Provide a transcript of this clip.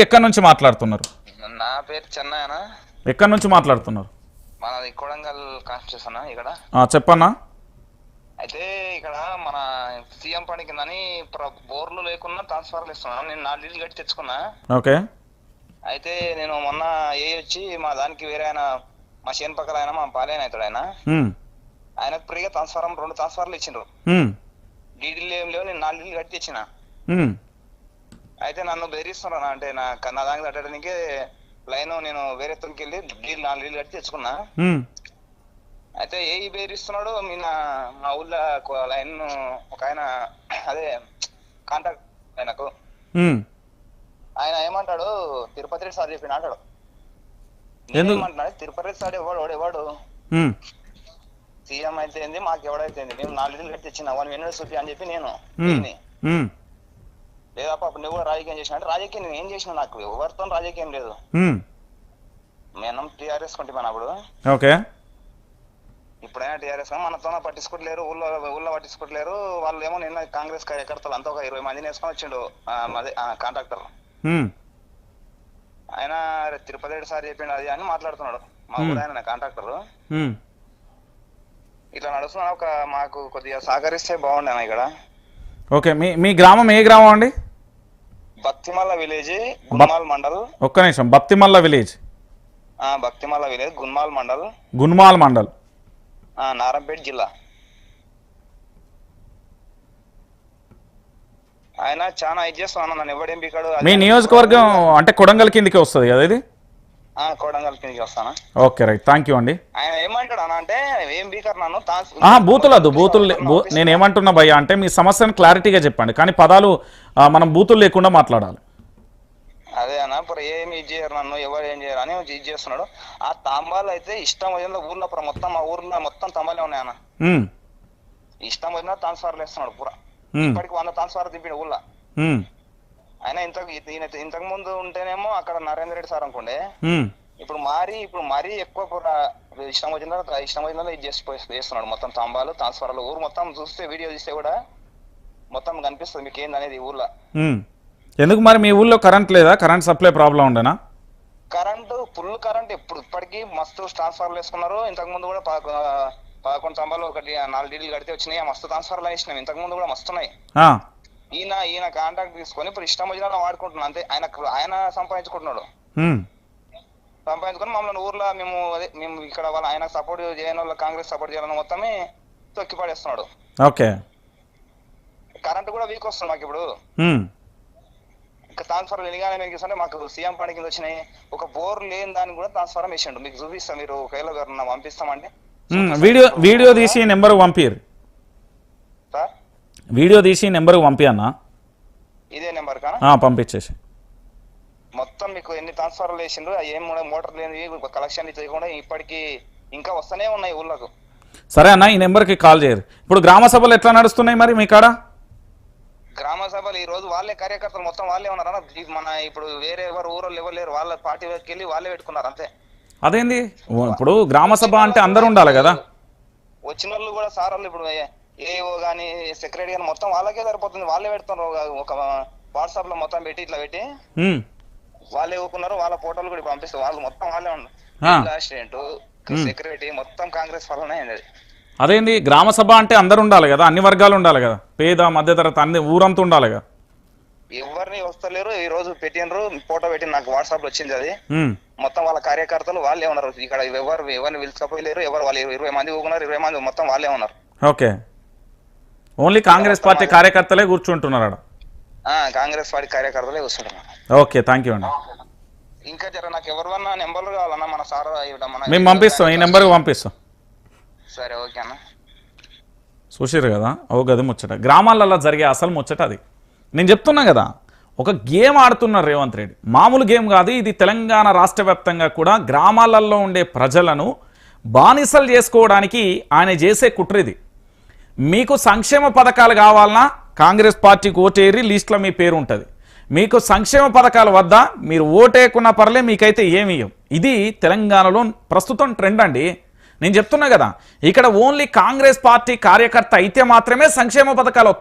ఎక్కడి నుంచి మాట్లాడుతున్నారు? నా పేరు చెన్నయ్యనా. ఎక్కడి నుంచి మాట్లాడుతున్నారు? మనది కొడంగల్ కాన్స్టిట్యూషన్ ఇక్కడ. చెప్పన్నా. అయితే ఇక్కడ మన సీఎం పని కిందని బోర్లు లేకున్నా ట్రాన్స్ఫర్లు ఇస్తున్నాను. నేను 4 ఇళ్ళు కట్టి తెచ్చుకున్నా. ఓకే. అయితే నేను మొన్న వచ్చి మా దానికి వేరే ఆయన మా చేను పక్కల ఆయన మా పాలైన అవుతాడు ఆయనకు ఫ్రీగా 2 ట్రాన్స్ఫర్లు ఇచ్చిండ్రు. డీడీలు ఏం లేవు. నేను 4 ఇళ్ళు కట్టి తెచ్చిన. అయితే నన్ను బెదిరిస్తున్నా, అంటే నా దానికి కట్టడానికే లైన్ నేను వేరే తొలికి వెళ్ళి 4 ఇళ్ళు కట్టి తెచ్చుకున్నా. అయితే బెదిరిస్తున్నాడు మా ఊళ్ళో లైన్ ఒక ఆయన, అదే కాంటాక్ట్ ఆయనకు. ఆయన ఏమంటాడు, తిరుపతి రెడ్డి సార్ చెప్పిన అంటాడు. ఏమంటున్నాడు, తిరుపతి రెడ్డి సార్ ఎవడు సీఎం అయితే ఏంది, మాకు ఎవడైతే మేము 4 ఇళ్ళు కట్టి తెచ్చిన వాళ్ళు ఎన్నో చూపి అని చెప్పి నేను లేదా పాప నువ్వు కూడా రాజకీయం చేసిన అంటే, రాజకీయం నేను ఏం చేసిన, నాకు ఎవరితో రాజకీయం లేదు. మేము టీఆర్ఎస్ కొంటే మన అప్పుడు. ఓకే. ఇప్పుడైనా టీఆర్ఎస్ మనతో పట్టించుకోవట్లేరు, ఊళ్ళో పట్టించుకోవట్లేరు. వాళ్ళు ఏమో నిన్న కాంగ్రెస్ కార్యకర్తలు అంతా ఒక 20 మందిని వేసుకొని వచ్చిండు అదే కాంట్రాక్టర్. ఆయన తిరుపతి రెడ్డి సార్ చెప్పిండు అది అని మాట్లాడుతున్నాడు. మా ఊరు ఆయన కాంట్రాక్టర్. ఇట్లా నడుస్తున్నాడు. మాకు కొద్దిగా సహకరిస్తే బాగుండే ఇక్కడ. ఓకే. మీ గ్రామం ఏ గ్రామం అండి? భక్తిమల్ల విలేజ్, గున్మాల్ మండల్. ఒక్క నిమిషం. Bhaktimalla village, Bhaktimalla village, Gunmal mandal. గున్మాల్ మండల్, నారంపేట జిల్లా. ఆయన చాలా ఇది చేస్తాను నన్ను ఎవడేం బికాడు. మీ నియోజకవర్గం అంటే కొడంగల్ కిందకి వస్తుంది కదా ఇది? కొడంగల్ కిందకి వస్తానా. Okay, right. థ్యాంక్ యూ అండి. ఆయన ఏమంటాడు అన్న అంటే, ఏం బీకర్ నన్ను బూతులు నేను ఏమంటున్నా భయ్యా అంటే, మీ సమస్యను క్లారిటీగా చెప్పండి, కానీ పదాలు మనం బూతులు లేకుండా మాట్లాడాలి. అదే అన్న, ఇప్పుడు ఏమి ఇది చేయరు నన్ను, ఎవరు ఏం చేయరు అని ఇది చేస్తున్నాడు. ఆ తాంబాలు అయితే ఇష్టం వచ్చిన ఊర్లో మొత్తం, మా ఊర్లో మొత్తం తాంబాలే ఉన్నాయి అన్న. ఇష్టం వచ్చిన ట్రాన్స్ఫర్లు వేస్తున్నాడు పూరా. ఇప్పటికి 100 ట్రాన్స్ఫర్ దింపిడు ఊళ్ళో. ఆయన ఇంతకు ముందు ఉంటేనేమో అక్కడ నరేంద్ర రెడ్డి సార్ అనుకోండి. ఇప్పుడు మరీ ఎక్కువ ఇష్టం వచ్చిన ఇది చేస్తున్నాడు. మొత్తం తాంబాలు ట్రాన్స్ఫర్లు ఊరు మొత్తం చూస్తే, వీడియో చూస్తే కూడా మొత్తం కనిపిస్తుంది మీకు ఏంది అనేది ఊర్లో. ఎందుకు మరి మీ ఊళ్ళో కరెంట్ లేదా? కరెంట్ సప్లై ప్రాబ్లం ఉండేనా? కరెంటు ఫుల్ కరెంట్ ఇప్పటికీ మస్తు ట్రాన్స్ఫర్లు వేసుకున్నారు. ఇంతకు ముందు కూడా 11 స్తంభాలు 4 ఇళ్ళు కడితే వచ్చినాయి. మస్తు ట్రాన్స్ఫర్లు వేసినాం. ఇంతకు ముందు కూడా మస్తున్నాయి. ఈయన కాంట్రాక్ట్ తీసుకొని ఇప్పుడు ఇష్టం వచ్చిన వాడుకుంటున్నాం అంతే. ఆయన సంపాదించుకుంటున్నాడు. సంపాదించుకొని మమ్మల్ని ఊర్లో మేము ఇక్కడ ఆయన సపోర్ట్ చేయని వాళ్ళ కాంగ్రెస్ సపోర్ట్ చేయాలని మొత్తమే తొక్కి పడేస్తున్నాడు. ఓకే. కరెంట్ కూడా వీక్ వస్తుంది మాకు ఇప్పుడు. ట్రాన్స్ఫర్ ఎన్నిగానే మీకు మాకు సీఎం పని కింద వచ్చినాయి. ఒక బోర్ లేని దాన్ని కూడా ట్రాన్స్ఫర్ వేసిండు. మీకు చూపిస్తాం, మీరు ఒకవేళ ఎవరన్నా పంపిస్తామంటే వీడియో తీసి నెంబర్ పంపిరు. వీడియో తీసి నెంబర్ పంపి అన్న. ఇదే నెంబర్ కానా? పంపించేసి మొత్తం మీకు ఎన్ని ట్రాన్స్ఫర్లు వేసిండ్రు, ఏం మోటార్ లేని కలెక్షన్ చేయకుండా ఇప్పటికీ ఇంకా వస్తూనే ఉన్నాయి ఊళ్ళకు. సరే అన్న, ఈ నెంబర్కి కాల్ చేయరు. ఇప్పుడు గ్రామ సభలు ఎట్లా నడుస్తున్నాయి మరి మీ కాడ? గ్రామ సభలు ఈ రోజు వాళ్ళే కార్యకర్తలు మొత్తం వాళ్ళే ఉన్నారన్న. మన ఇప్పుడు వేరే ఎవరు ఎవరు లేరు, వాళ్ళ పార్టీ వరకు వెళ్ళి వాళ్ళే పెట్టుకున్నారు అంతే. అదేంది, ఇప్పుడు గ్రామ సభ అంటే అందరు ఉండాలి కదా. వచ్చిన వాళ్ళు కూడా సార్ వాళ్ళు ఇప్పుడు ఏఓ గానీ సెక్రటరీ గానీ మొత్తం వాళ్ళకే సరిపోతుంది. వాళ్ళే పెడుతున్నారు. ఒక వాట్సాప్ లో మొత్తం పెట్టి ఇట్లా పెట్టి వాళ్ళే ఊకున్నారు. వాళ్ళ ఫోటోలు కూడా పంపిస్తారు. వాళ్ళు మొత్తం వాళ్ళే ఉన్నారు. అసిస్టెంట్ సెక్రటరీ మొత్తం కాంగ్రెస్ వల్లనే అయింది. అదేంది, గ్రామ సభ అంటే అందరు ఉండాలి కదా, అన్ని వర్గాలు ఉండాలి కదా, పేద మధ్యతరగతి అన్ని ఊరంతా ఉండాలి కదా. ఎవరిని వస్తలేరు. ఈ రోజు పెట్టినరు ఫోటో పెట్టి నాకు వాట్సాప్ లో వచ్చింది. అది మొత్తం వాళ్ళ కార్యకర్తలు వాళ్ళే ఉన్నారు. ఇక్కడ ఎవరిని పిలుచుకపోలేరు. ఎవరు వాళ్ళు 20 మంది ఊకున్నారు. 20 మంది మొత్తం వాళ్ళే ఉన్నారు. ఓకే. ఓన్లీ కాంగ్రెస్ పార్టీ కార్యకర్తలే కూర్చుంటున్నారు. కాంగ్రెస్ పార్టీ కార్యకర్తలే కూర్చుంటున్నారు. ఓకే, థ్యాంక్ యూ అండి. ఇంకా నాకు ఎవరివన్నా నెంబర్లు కావాలన్నా మన సార్ మేము పంపిస్తాం, ఈ నెంబర్కి పంపిస్తాం. సరే, ఓకే అన్న. చూసారు కదా, ఓ గది ముచ్చట. గ్రామాలలో జరిగే అసలు ముచ్చట అది. నేను చెప్తున్నా కదా, ఒక గేమ్ ఆడుతున్నారు రేవంత్ రెడ్డి. మామూలు గేమ్ కాదు ఇది. తెలంగాణ రాష్ట్ర వ్యాప్తంగా కూడా గ్రామాలలో ఉండే ప్రజలను బానిసలు చేసుకోవడానికి ఆయన చేసే కుట్రది. మీకు సంక్షేమ పథకాలు కావాలన్నా కాంగ్రెస్ పార్టీకి ఓటేరి లిస్టులో మీ పేరు ఉంటుంది. మీకు సంక్షేమ పథకాల వద్ద మీరు ఓటేకున్న పర్లే, మీకైతే ఏమి ఇవ్వం. ఇది తెలంగాణలో ప్రస్తుతం ట్రెండ్ అండి. నేను చెప్తున్నా కదా, ఇక్కడ ఓన్లీ కాంగ్రెస్ పార్టీ కార్యకర్త అయితే మాత్రమే సంక్షేమ పథకాలు వస్తాయి.